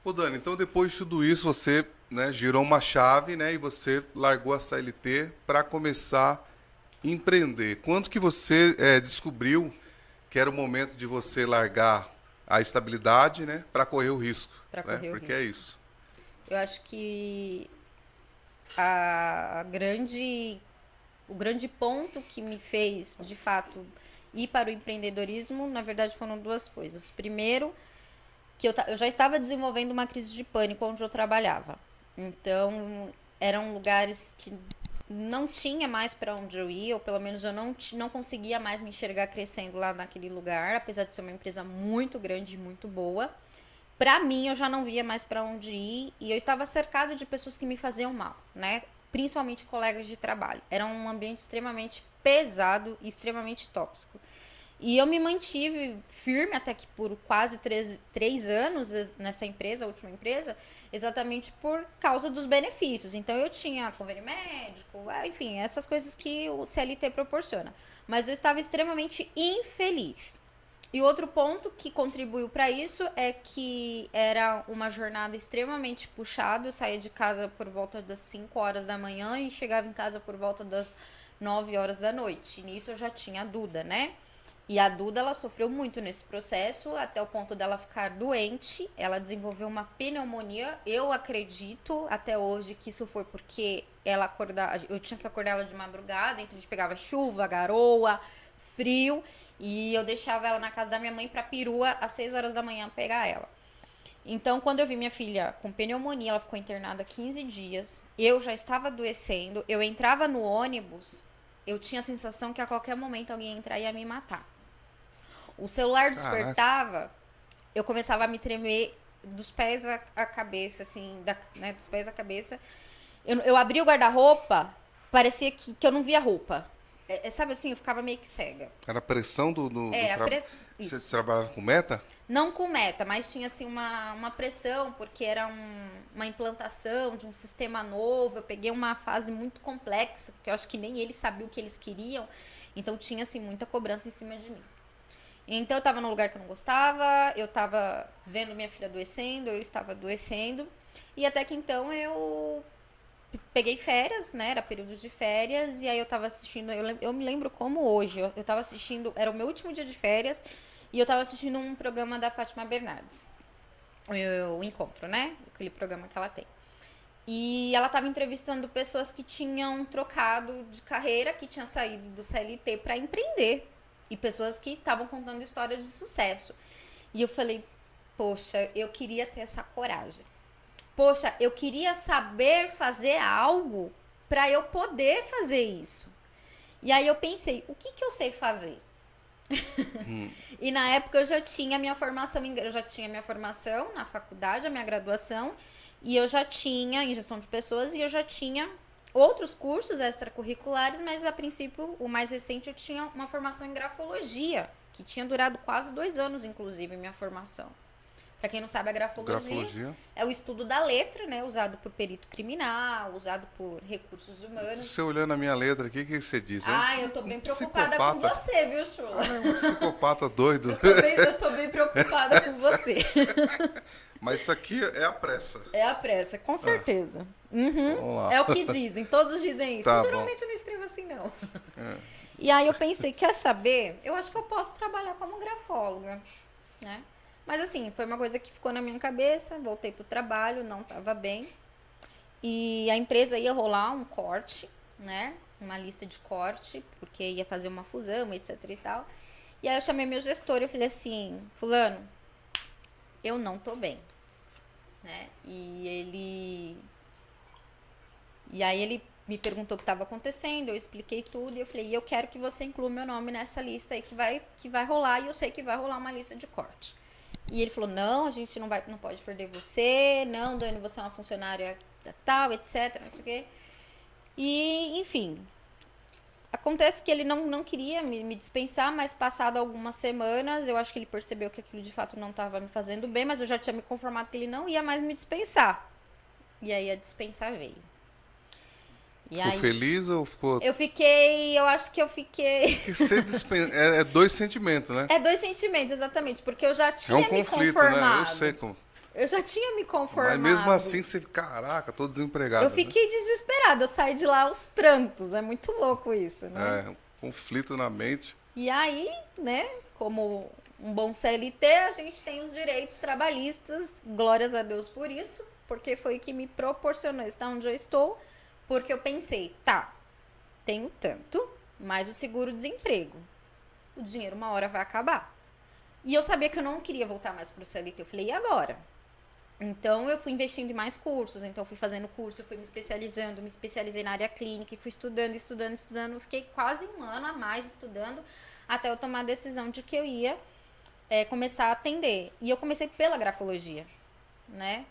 Ô Dani, então depois de tudo isso você, né, girou uma chave, né, e você largou a CLT para começar a empreender. Quando que você descobriu que era o momento de você largar a estabilidade, né, para correr o risco, Para né? correr o Porque é risco. isso. Eu acho que a grande, o grande ponto que me fez, de fato, ir para o empreendedorismo, na verdade, foram duas coisas. Primeiro, que eu já estava desenvolvendo uma crise de pânico onde eu trabalhava. Então, eram lugares que não tinha mais para onde eu ir, ou pelo menos eu não conseguia mais me enxergar crescendo lá naquele lugar, apesar de ser uma empresa muito grande e muito boa. Pra mim, eu já não via mais para onde ir e eu estava cercada de pessoas que me faziam mal, né? Principalmente colegas de trabalho. Era um ambiente extremamente pesado e extremamente tóxico. E eu me mantive firme até que por quase 3 anos nessa empresa, a última empresa, exatamente por causa dos benefícios. Então eu tinha convênio médico, enfim, essas coisas que o CLT proporciona. Mas eu estava extremamente infeliz. E outro ponto que contribuiu para isso é que era uma jornada extremamente puxada. Eu saía de casa por volta das 5 horas da manhã e chegava em casa por volta das 9 horas da noite. E nisso eu já tinha a Duda, né? E a Duda, ela sofreu muito nesse processo, até o ponto dela ficar doente. Ela desenvolveu uma pneumonia. Eu acredito até hoje que isso foi porque ela acordava, eu tinha que acordar ela de madrugada, então a gente pegava chuva, garoa, frio, e eu deixava ela na casa da minha mãe pra perua às 6 horas da manhã pegar ela. Então, quando eu vi minha filha com pneumonia, ela ficou internada 15 dias. Eu já estava adoecendo. Eu entrava no ônibus, eu tinha a sensação que a qualquer momento alguém ia entrar e ia me matar. O celular Caraca, despertava, eu começava a me tremer dos pés à cabeça, assim, né, dos pés à cabeça. Eu abria o guarda-roupa, parecia que eu não via roupa. Sabe assim, eu ficava meio que cega. era a pressão do A trabalho. pressão. Você Isso. trabalhava com meta? Não com meta, mas tinha assim uma pressão, porque era uma implantação de um sistema novo. Eu peguei uma fase muito complexa, que eu acho que nem eles sabiam o que eles queriam. Então tinha assim muita cobrança em cima de mim. Então eu tava num lugar que eu não gostava, eu tava vendo minha filha adoecendo, eu estava adoecendo. E até que então eu peguei férias, né? Era período de férias, e aí eu tava assistindo, eu me lembro como hoje, eu tava assistindo, era o meu último dia de férias, e eu tava assistindo um programa da Fátima Bernardes. O Encontro, né? Aquele programa que ela tem. E ela tava entrevistando pessoas que tinham trocado de carreira, que tinham saído do CLT para empreender. E pessoas que estavam contando histórias de sucesso. E eu falei, poxa, eu queria ter essa coragem. Poxa, eu queria saber fazer algo para eu poder fazer isso. E aí eu pensei, o que eu sei fazer? E na época eu já tinha minha formação, eu já tinha minha formação na faculdade, a minha graduação, e eu já tinha em gestão de pessoas e eu já tinha outros cursos extracurriculares, mas a princípio, o mais recente, eu tinha uma formação em grafologia, que tinha durado quase 2 anos, inclusive, minha formação. Para quem não sabe, a grafologia Grafologia. é o estudo da letra, né? Usado por perito criminal, usado por recursos humanos. Você olhando a minha letra aqui, o que você diz, hein? Ah, eu tô Um bem preocupada com psicopata. você, viu, Chula? Ah, um psicopata doido. Eu tô bem preocupada com você. Mas isso aqui é a pressa. É a pressa, com Ah, certeza. vamos lá. É o que dizem, todos dizem isso. Tá bom. Geralmente eu não escrevo assim, não. E aí eu pensei, quer saber? Eu acho que eu posso trabalhar como grafóloga, né? Mas assim, foi uma coisa que ficou na minha cabeça, voltei pro trabalho, não tava bem. E a empresa ia rolar um corte, né? Uma lista de corte, porque ia fazer uma fusão, etc e tal. E aí eu chamei meu gestor e eu falei assim, fulano, eu não tô bem, né? E aí ele me perguntou o que estava acontecendo, eu expliquei tudo e eu falei, eu quero que você inclua meu nome nessa lista aí que vai rolar, e eu sei que vai rolar uma lista de corte. E ele falou, não, a gente não pode perder você, não, Dani, você é uma funcionária tal, etc, não sei o quê. E, enfim, acontece que ele não queria me dispensar, mas passado algumas semanas, eu acho que ele percebeu que aquilo de fato não estava me fazendo bem, mas eu já tinha me conformado que ele não ia mais me dispensar. E aí a dispensa veio. E Ficou aí feliz ou ficou. eu acho que eu fiquei. Porque ser é dois sentimentos, né? É dois sentimentos, exatamente, porque eu já É um tinha me conflito, né? Eu sei conformado. como. Eu já tinha me conformado. Mas mesmo assim, você, caraca, tô desempregado. Eu fiquei desesperada, eu saí de lá aos prantos. É muito louco isso, né? É, um conflito na mente. E aí, né, como um bom CLT, a gente tem os direitos trabalhistas, glórias a Deus por isso, porque foi o que me proporcionou estar onde eu estou, porque eu pensei, tá, tenho tanto, mas o seguro-desemprego, o dinheiro uma hora vai acabar. E eu sabia que eu não queria voltar mais pro CLT, eu falei, e agora? Então eu fui investindo em mais cursos, então eu fui fazendo curso, eu fui me especializando, me especializei na área clínica e fui estudando, fiquei quase um ano a mais estudando até eu tomar a decisão de que eu ia começar a atender. E eu comecei pela grafologia, né?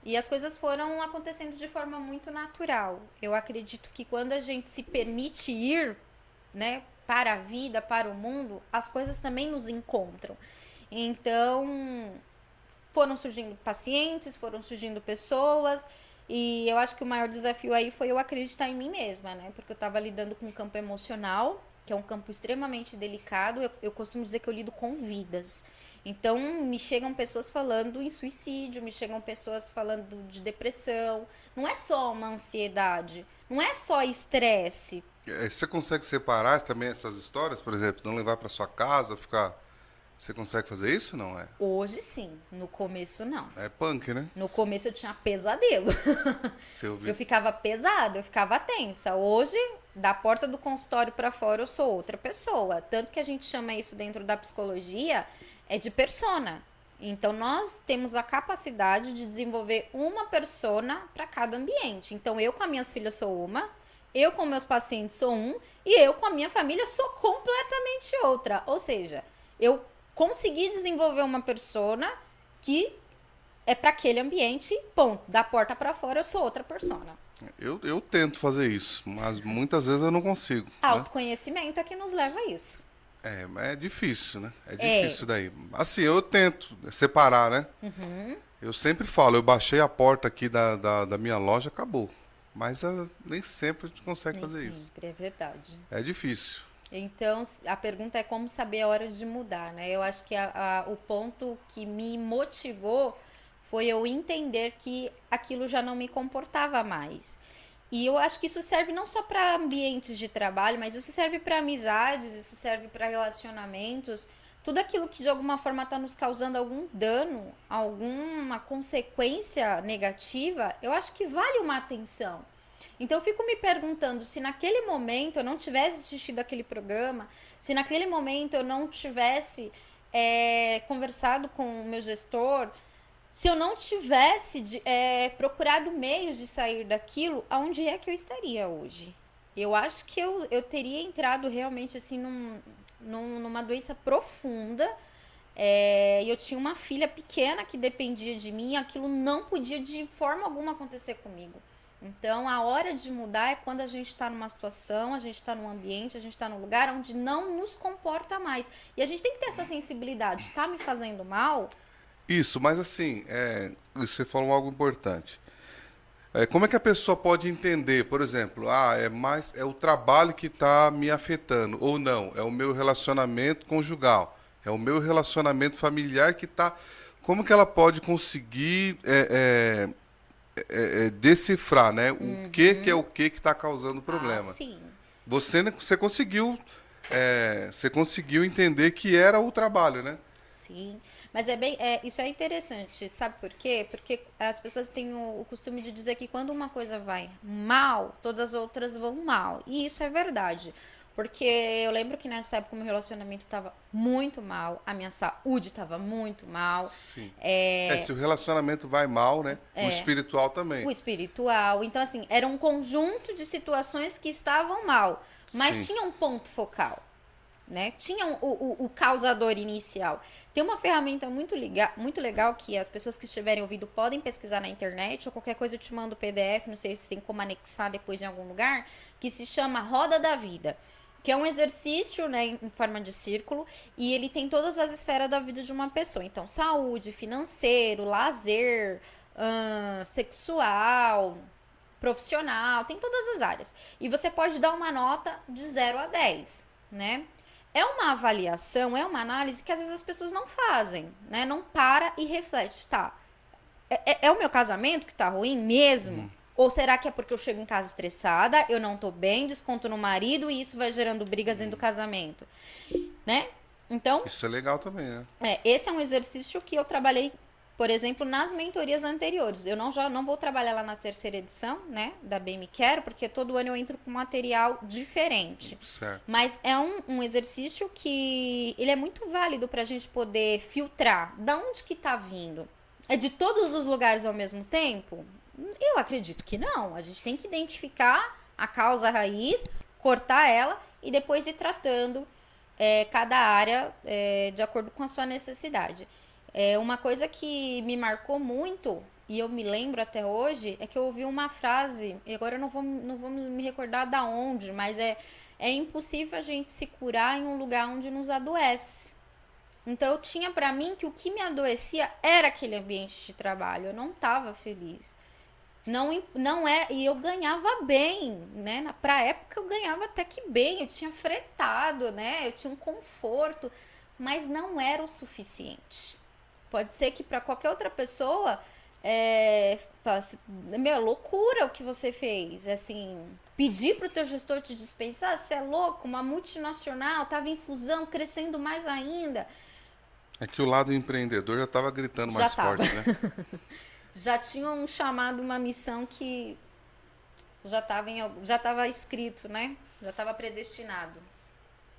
E as coisas foram acontecendo de forma muito natural. Eu acredito que quando a gente se permite ir, né, para a vida, para o mundo, as coisas também nos encontram. Então, foram surgindo pacientes, foram surgindo pessoas, e eu acho que o maior desafio aí foi eu acreditar em mim mesma, né? Porque eu estava lidando com um campo emocional, que é um campo extremamente delicado. Eu costumo dizer que eu lido com vidas. Então, me chegam pessoas falando em suicídio, me chegam pessoas falando de depressão. Não é só uma ansiedade, não é só estresse. Você consegue separar também essas histórias, por exemplo, não levar para sua casa, ficar. Você consegue fazer isso? Não é? Hoje sim, no começo não. É punk, né? No começo eu tinha pesadelo. Você ouviu? Eu ficava pesada, eu ficava tensa. Hoje, da porta do consultório para fora, eu sou outra pessoa. Tanto que a gente chama isso dentro da psicologia de persona. Então, nós temos a capacidade de desenvolver uma persona para cada ambiente. Então, eu com as minhas filhas sou uma, eu com meus pacientes sou um, e eu com a minha família sou completamente outra. Ou seja, eu consegui desenvolver uma persona que é para aquele ambiente, ponto. Da porta para fora, eu sou outra persona. Eu tento fazer isso, mas muitas vezes eu não consigo. Né? Autoconhecimento é que nos leva a isso. Mas é difícil, né? É difícil daí. Assim, eu tento separar, né? Eu sempre falo, eu baixei a porta aqui da minha loja, acabou. Mas nem sempre a gente consegue fazer isso. Sempre, é verdade. É difícil. Então, a pergunta é como saber a hora de mudar, né? Eu acho que o ponto que me motivou foi eu entender que aquilo já não me comportava mais. E eu acho que isso serve não só para ambientes de trabalho, mas isso serve para amizades, isso serve para relacionamentos. Tudo aquilo que de alguma forma está nos causando algum dano, alguma consequência negativa, eu acho que vale uma atenção. Então eu fico me perguntando se naquele momento eu não tivesse assistido aquele programa, se naquele momento eu não tivesse conversado com o meu gestor, se eu não tivesse procurado meios de sair daquilo, aonde é que eu estaria hoje? Eu acho que eu teria entrado realmente assim numa doença profunda. E eu tinha uma filha pequena que dependia de mim, aquilo não podia de forma alguma acontecer comigo. Então, a hora de mudar é quando a gente está numa situação, a gente está num ambiente, a gente está num lugar onde não nos comporta mais. E a gente tem que ter essa sensibilidade. Tá me fazendo mal? Isso, mas assim, você falou algo importante. Como é que a pessoa pode entender, por exemplo, é o trabalho que está me afetando, ou não, é o meu relacionamento conjugal, é o meu relacionamento familiar que está. Como que ela pode conseguir decifrar, né? O que é o que está causando o problema? Sim. Você conseguiu, você conseguiu entender que era o trabalho, né? Sim, mas isso é interessante, sabe por quê? Porque as pessoas têm o costume de dizer que quando uma coisa vai mal, todas as outras vão mal. E isso é verdade. Porque eu lembro que nessa época o meu relacionamento estava muito mal, a minha saúde estava muito mal. Sim. Se o relacionamento vai mal, né? O espiritual também. O espiritual. Então, assim, era um conjunto de situações que estavam mal, mas tinha um ponto focal. Né? Tinha o causador inicial. Tem uma ferramenta muito legal que as pessoas que estiverem ouvindo podem pesquisar na internet, ou qualquer coisa eu te mando o PDF, não sei se tem como anexar depois em algum lugar, que se chama Roda da Vida, que é um exercício, né, em forma de círculo, e ele tem todas as esferas da vida de uma pessoa. Então, saúde, financeiro, lazer, sexual, profissional, tem todas as áreas. E você pode dar uma nota de 0 a 10, né? É uma avaliação, é uma análise que às vezes as pessoas não fazem, né? Não para e reflete, tá? É o meu casamento que tá ruim mesmo? Ou será que é porque eu chego em casa estressada, eu não tô bem, desconto no marido e isso vai gerando brigas dentro do casamento, né? Então, Isso é legal também, né? esse é um exercício que eu trabalhei, por exemplo, nas mentorias anteriores. Eu já não vou trabalhar lá na terceira edição, né, da Bem Me Quero, porque todo ano eu entro com material diferente. Certo. Mas é um exercício que ele é muito válido para a gente poder filtrar da onde que tá vindo. É de todos os lugares ao mesmo tempo? Eu acredito que não. A gente tem que identificar a causa raiz, cortar ela e depois ir tratando cada área de acordo com a sua necessidade. Uma coisa que me marcou muito, e eu me lembro até hoje, é que eu ouvi uma frase, e agora eu não vou me recordar da onde, mas é impossível a gente se curar em um lugar onde nos adoece. Então eu tinha pra mim que o que me adoecia era aquele ambiente de trabalho. Eu não estava feliz. Não é, e eu ganhava bem, né? Pra época eu ganhava até que bem, eu tinha fretado, né? Eu tinha um conforto, mas não era o suficiente. Pode ser que para qualquer outra pessoa falasse, meu, loucura o que você fez. Assim, pedir pro teu gestor te dispensar, você é louco, uma multinacional, tava em fusão, crescendo mais ainda. É que o lado empreendedor já estava gritando Já mais tava. forte, né? Já tinha um chamado, uma missão que já estava escrito, né? Já estava predestinado.